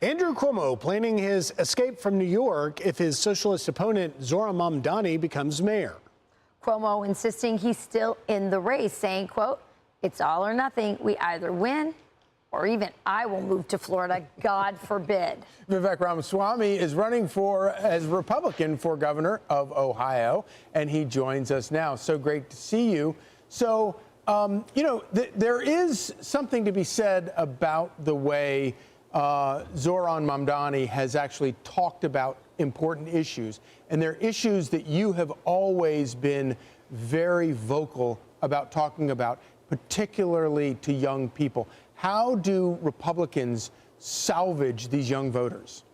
Andrew Cuomo planning his escape from New York if his socialist opponent Zohran Mamdani becomes mayor. Cuomo insisting he's still in the race, saying, quote, "It's all or nothing. We either win or even I will move to Florida, God forbid." Vivek Ramaswamy is running as Republican for governor of Ohio, and he joins us now. So great to see you. So, there is something to be said about the way Zohran Mamdani has actually talked about important issues. And they're issues that you have always been very vocal about talking about, particularly to young people. How do Republicans salvage these young voters?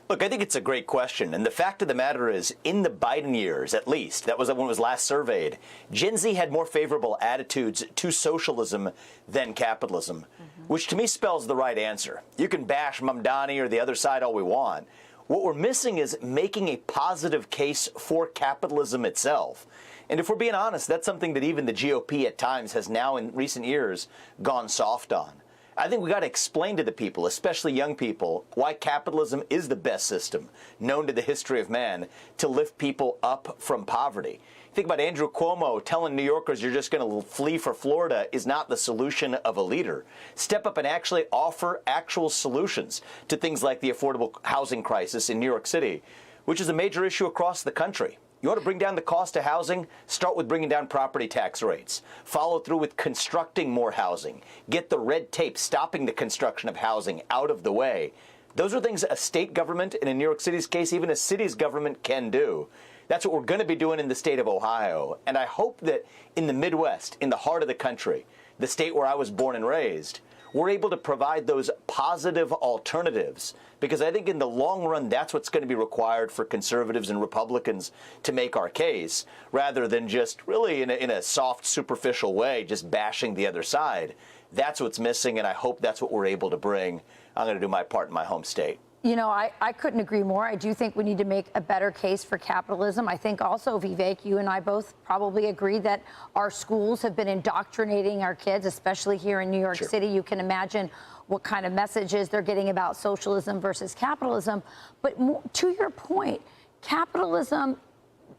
Look, I think it's a great question. And the fact of the matter is, in the Biden years, at least, that was when it was last surveyed, Gen Z had more favorable attitudes to socialism than capitalism, which to me spells the right answer. You can bash Mamdani or the other side all we want. What we're missing is making a positive case for capitalism itself. And if we're being honest, that's something that even the GOP at times has now in recent years gone soft on. I think we got to explain to the people, especially young people, why capitalism is the best system known to the history of man to lift people up from poverty. Think about Andrew Cuomo telling New Yorkers you're just going to flee for Florida is not the solution of a leader. Step up and actually offer actual solutions to things like the affordable housing crisis in New York City, which is a major issue across the country. You want to bring down the cost of housing? Start with bringing down property tax rates. Follow through with constructing more housing. Get the red tape stopping the construction of housing out of the way. Those are things a state government, and in New York City's case, even a city's government can do. That's what we're going to be doing in the state of Ohio. And I hope that in the Midwest, in the heart of the country, the state where I was born and raised, we're able to provide those positive alternatives, because I think in the long run, that's what's going to be required for conservatives and Republicans to make our case, rather than just really in a soft, superficial way, just bashing the other side. That's what's missing, and I hope that's what we're able to bring. I'm going to do my part in my home state. You know, I couldn't agree more. I do think we need to make a better case for capitalism. I think also, Vivek, you and I both probably agree that our schools have been indoctrinating our kids, especially here in New York City. You can imagine what kind of messages they're getting about socialism versus capitalism. But to your point, capitalism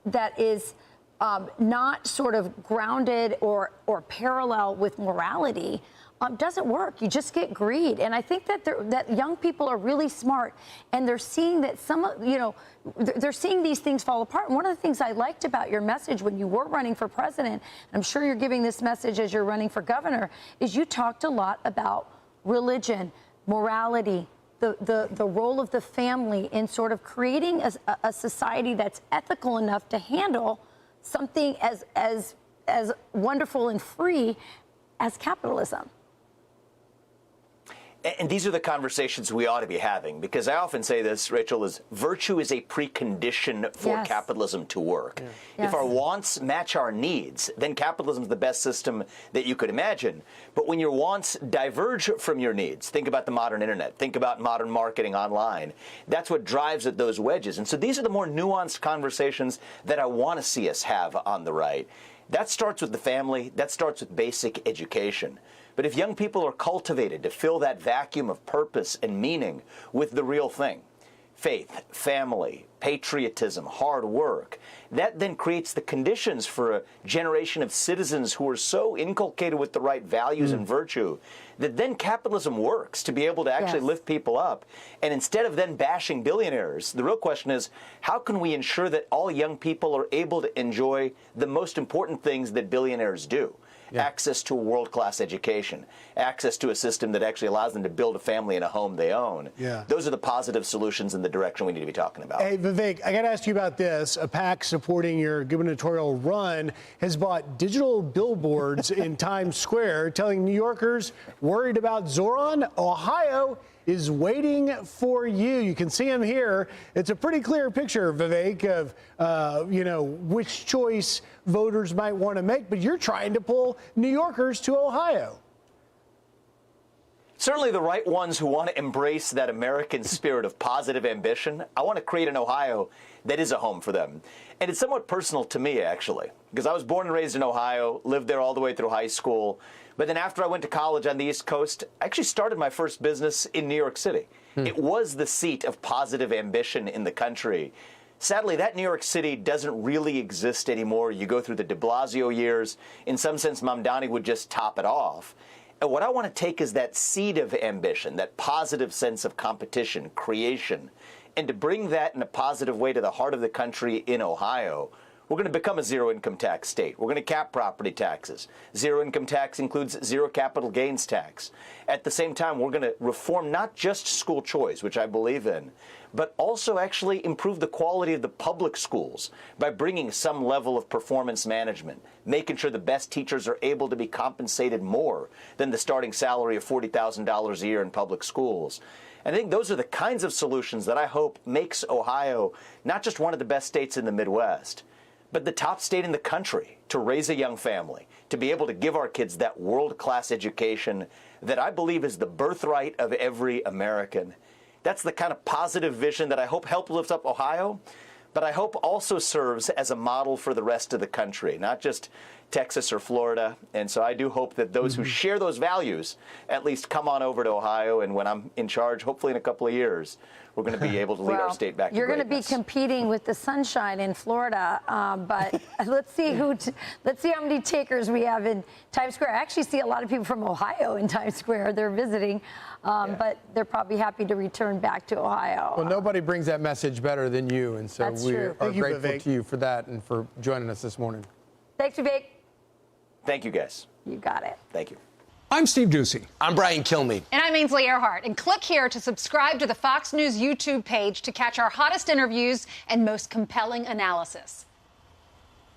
that is not sort of grounded or parallel with morality doesn't work. You just get greed. And I think that young people are really smart, and they're seeing that they're seeing these things fall apart. And one of the things I liked about your message when you were running for president, and I'm sure you're giving this message as you're running for governor, is you talked a lot about religion, morality, the role of the family in sort of creating a society that's ethical enough to handle something as wonderful and free as capitalism. And these are the conversations we ought to be having, because I often say this, Rachel, is virtue is a precondition for capitalism to work. If our wants match our needs, then capitalism is the best system that you could imagine. But when your wants diverge from your needs, think about the modern internet, think about modern marketing online. That's what drives at those wedges. And so these are the more nuanced conversations that I want to see us have on the right. That starts with the family. That starts with basic education. But if young people are cultivated to fill that vacuum of purpose and meaning with the real thing, faith, family, patriotism, hard work, that then creates the conditions for a generation of citizens who are so inculcated with the right values and virtue that then capitalism works to be able to actually lift people up. And instead of then bashing billionaires, the real question is, how can we ensure that all young people are able to enjoy the most important things that billionaires do? Access to a world-class education, access to a system that actually allows them to build a family and a home they own. Those are the positive solutions in the direction we need to be talking about. Hey, Vivek, I got to ask you about this. A PAC supporting your gubernatorial run has bought digital billboards in Times Square, telling New Yorkers worried about Zohran, Ohio is waiting for you. You can see him here. It's a pretty clear picture, Vivek, of, which choice voters might want to make, but you're trying to pull New Yorkers to Ohio. Certainly the right ones who want to embrace that American spirit of positive ambition. I want to create an Ohio that is a home for them. And it's somewhat personal to me, actually, because I was born and raised in Ohio, lived there all the way through high school. But then after I went to college on the East Coast, I actually started my first business in New York City. It was the seat of positive ambition in the country. Sadly, that New York City doesn't really exist anymore. You go through the de Blasio years. In some sense, Mamdani would just top it off. And what I want to take is that seed of ambition, that positive sense of competition, creation, and to bring that in a positive way to the heart of the country in Ohio. We're going to become a zero-income tax state. We're going to cap property taxes. Zero-income tax includes zero capital gains tax. At the same time, we're going to reform not just school choice, which I believe in, but also actually improve the quality of the public schools by bringing some level of performance management, making sure the best teachers are able to be compensated more than the starting salary of $40,000 a year in public schools. And I think those are the kinds of solutions that I hope makes Ohio not just one of the best states in the Midwest, but the top state in the country to raise a young family, to be able to give our kids that world-class education that I believe is the birthright of every American. That's the kind of positive vision that I hope help lift up Ohio, but I hope also serves as a model for the rest of the country, not just Texas or Florida. And so I do hope that those who share those values at least come on over to Ohio, and when I'm in charge, hopefully in a couple of years, we're going to be able to lead our state back to You're going to be greatness. competing with the sunshine in Florida, but let's see how many takers we have in Times Square. I actually see a lot of people from Ohio in Times Square. They're visiting, but they're probably happy to return back to Ohio. Well, nobody brings that message better than you, and so That's we true. are Thank you, grateful Vivek. to you for that and for joining us this morning. Thanks, Vivek. Thank you, guys. You got it. Thank you. I'm Steve Ducey. I'm Brian Kilmeade. And I'm Ainsley Earhart. And click here to subscribe to the Fox News YouTube page to catch our hottest interviews and most compelling analysis.